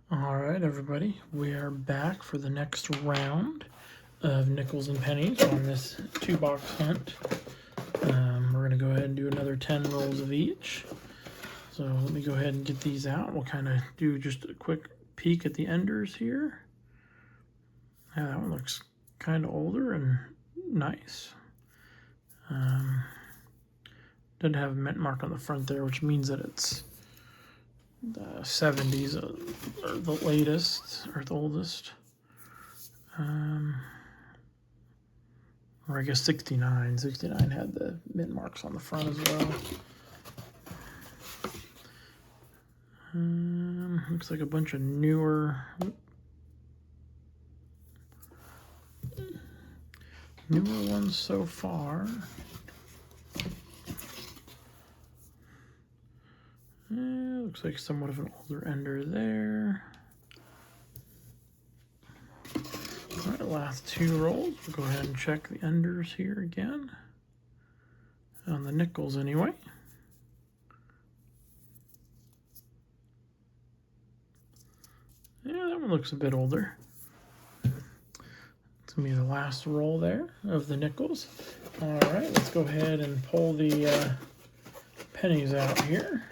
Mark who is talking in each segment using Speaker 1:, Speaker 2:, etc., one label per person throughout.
Speaker 1: All right, everybody, we are back for the next round of nickels and pennies on this 2-box hunt. We're going to go ahead and do another 10 rolls of each. So let me go ahead and get these out. We'll kind of do just a quick peek at the enders here. Yeah, that one looks kind of older and nice. Did have a mint mark on the front there, which means that it's the 70s or the latest or the oldest. Or I guess 69. 69 had the mint marks on the front as well. Looks like a bunch of newer ones so far. Looks like somewhat of an older ender there. All right, last 2 rolls. We'll go ahead and check the enders here again. On the nickels anyway. Yeah, that one looks a bit older. It's gonna be the last roll there of the nickels. All right, let's go ahead and pull the pennies out here.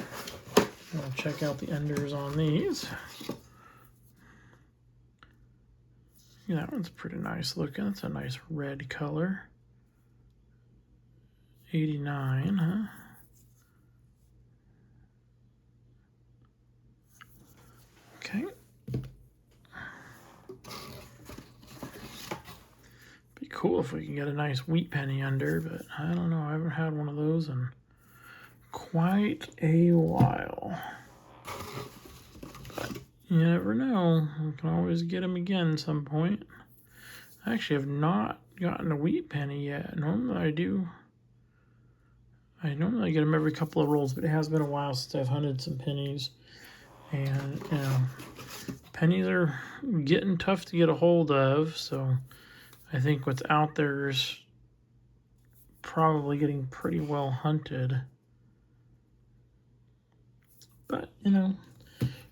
Speaker 1: I'll check out the enders on these. Yeah, that one's pretty nice looking. It's a nice red color. 89, huh? Okay. Be cool if we can get a nice wheat penny under, but I don't know. I haven't had one of those in quite a while. But you never know. We can always get them again at some point. I actually have not gotten a wheat penny yet. Normally I do. I normally get them every couple of rolls, but it has been a while since I've hunted some pennies. And, you know, pennies are getting tough to get a hold of, so I think what's out there is probably getting pretty well hunted. But, you know,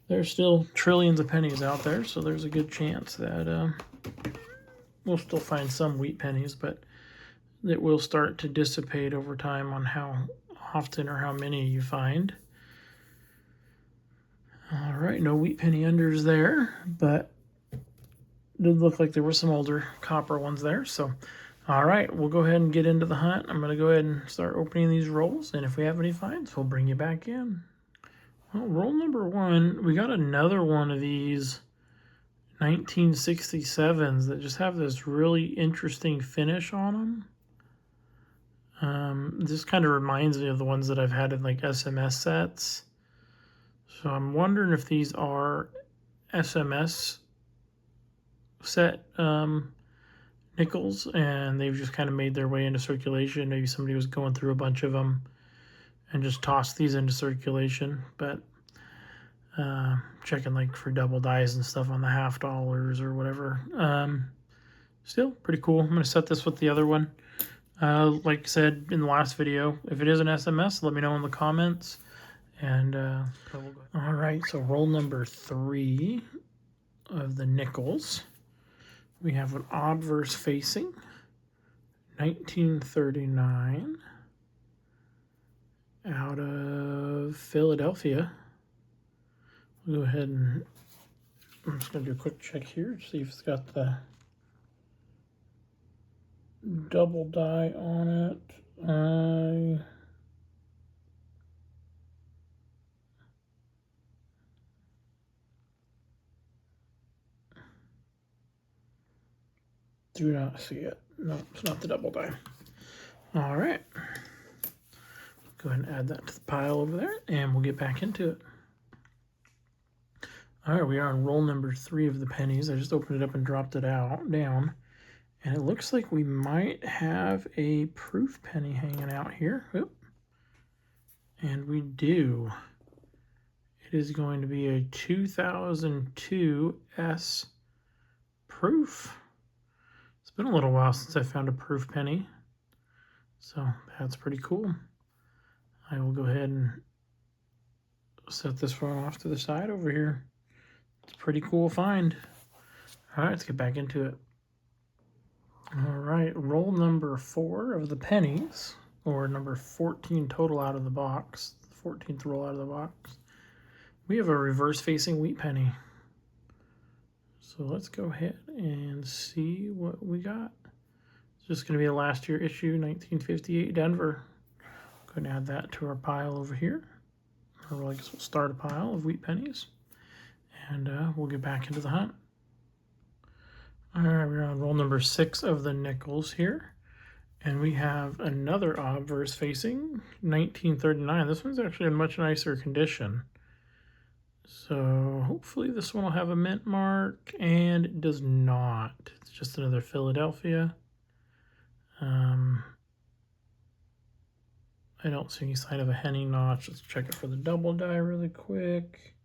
Speaker 1: there's still trillions of pennies out there, so there's a good chance that we'll still find some wheat pennies, but it will start to dissipate over time on how often or how many you find. All right, no wheat penny unders there, but it did look like there were some older copper ones there. So, all right, we'll go ahead and get into the hunt. I'm going to go ahead and start opening these rolls, and if we have any finds, we'll bring you back in. Well, roll number 1, we got another one of these 1967s that just have this really interesting finish on them. This kind of reminds me of the ones that I've had in like SMS sets. So I'm wondering if these are SMS set nickels and they've just kind of made their way into circulation. Maybe somebody was going through a bunch of them and just tossed these into circulation. But checking like for double dies and stuff on the $50 or whatever. Still pretty cool. I'm going to set this with the other one. Like I said in the last video, if it is an SMS, let me know in the comments. And all right, so roll number 3 of the nickels. We have an obverse facing, 1939, out of Philadelphia. We'll go ahead and I'm just going to do a quick check here to see if it's got the double die on it. I do not see it. No, it's not the double die. All right. Go ahead and add that to the pile over there, and we'll get back into it. All right, we are on roll number 3 of the pennies. I just opened it up and dropped it down. And it looks like we might have a proof penny hanging out here. Oop. And we do. It is going to be a 2002 S proof. It's been a little while since I found a proof penny. So that's pretty cool. I will go ahead and set this one off to the side over here. It's a pretty cool find. All right, let's get back into it. All right, roll number 4 of the pennies, or number 14 total out of the box. The 14th roll out of the box. We have a reverse-facing wheat penny. So let's go ahead and see what we got. It's just going to be a last year issue, 1958 Denver. Go ahead and add that to our pile over here. Or I guess we'll start a pile of wheat pennies. And we'll get back into the hunt. All right, we're on roll number 6 of the nickels here. And we have another obverse facing, 1939. This one's actually in much nicer condition. So hopefully this one will have a mint mark, and it does not. It's just another Philadelphia. I don't see any sign of a Henning notch. Let's check it for the double die really quick.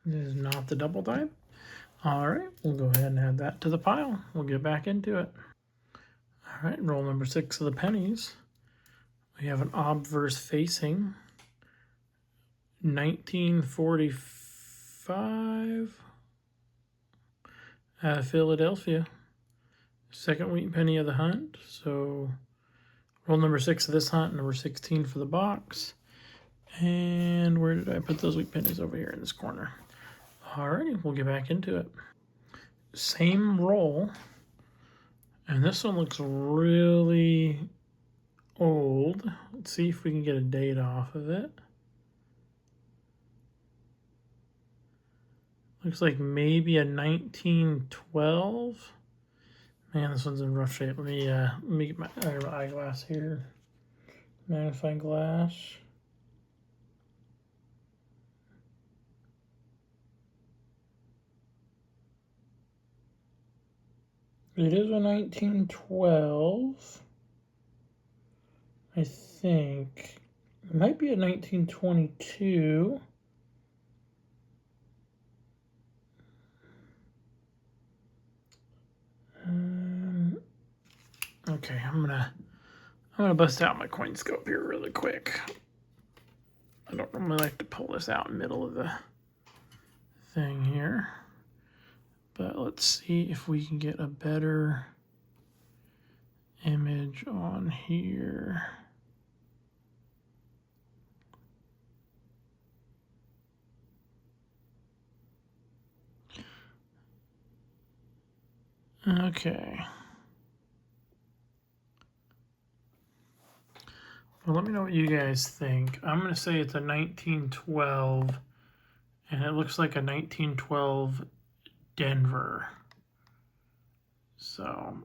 Speaker 1: This is not the double die. All right, we'll go ahead and add that to the pile. We'll get back into it. All right, roll number 6 of the pennies. We have an obverse facing, 1945 out of Philadelphia. Second wheat penny of the hunt. So roll number 6 of this hunt, number 16 for the box. And where did I put those wheat pennies? Over here in this corner. Alrighty, we'll get back into it. Same roll. And this one looks really old. Let's see if we can get a date off of it. Looks like maybe a 1912. Man, this one's in rough shape. Let me get my eyeglass here. Magnifying glass. It is a 1912. I think. It might be a 1922. Okay, I'm gonna bust out my coin scope here really quick. I don't normally like to pull this out in the middle of the thing here. But let's see if we can get a better image on here. Okay. Well, let me know what you guys think. I'm going to say it's a 1912, and it looks like a 1912 Denver. So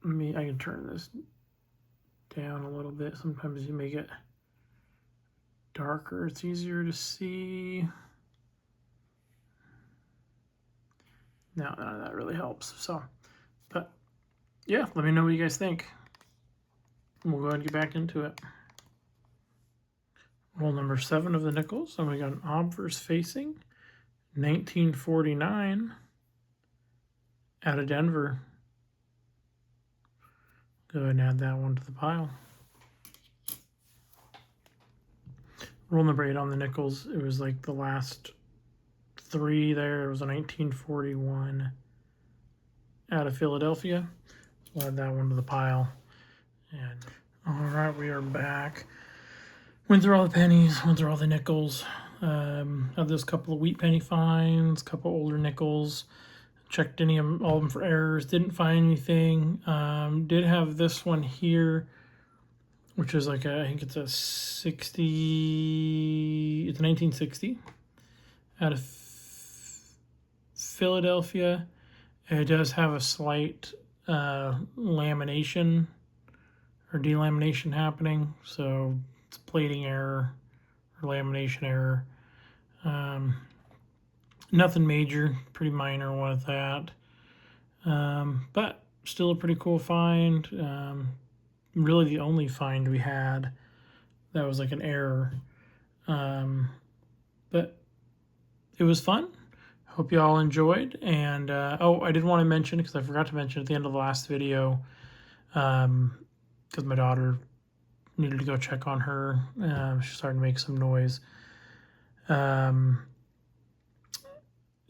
Speaker 1: I can turn this down a little bit. Sometimes you make it darker, it's easier to see. No, none of that really helps. So, but yeah, let me know what you guys think. We'll go ahead and get back into it. Roll number 7 of the nickels, and we got an obverse facing, 1949 out of Denver. Go ahead and add that one to the pile. Roll number 8 on the nickels. It was like the last 3 there. It was a 1941 out of Philadelphia. So we'll add that one to the pile. And all right, we are back. Went through all the pennies, went through all the nickels. Had those couple of wheat penny finds, couple older nickels. Checked all of them for errors. Didn't find anything. Did have this one here, which is like I think it's a 60. It's a 1960 out of Philadelphia. It does have a slight lamination or delamination happening, so it's plating error or lamination error. Nothing major, pretty minor one at that, but still a pretty cool find. Really the only find we had that was like an error, but it was fun. Hope you all enjoyed. And oh, I did want to mention, because I forgot to mention at the end of the last video, because my daughter needed to go check on her. She started to make some noise.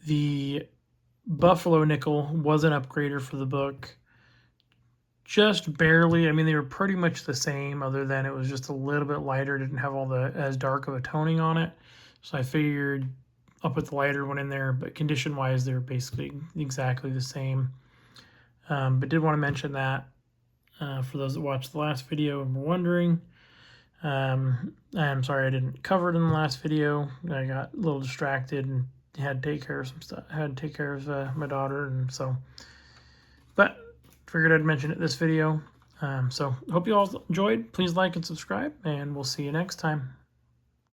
Speaker 1: The Buffalo nickel was an upgrader for the book. Just barely. I mean, they were pretty much the same, other than it was just a little bit lighter. Didn't have all the as dark of a toning on it. So I figured I'll put the lighter one in there. But condition-wise, they're basically exactly the same. But did want to mention that for those that watched the last video and were wondering. I'm sorry I didn't cover it in the last video. I got a little distracted and had to take care of some stuff. I had to take care of my daughter, and so. But figured I'd mention it this video. So hope you all enjoyed. Please like and subscribe, and we'll see you next time.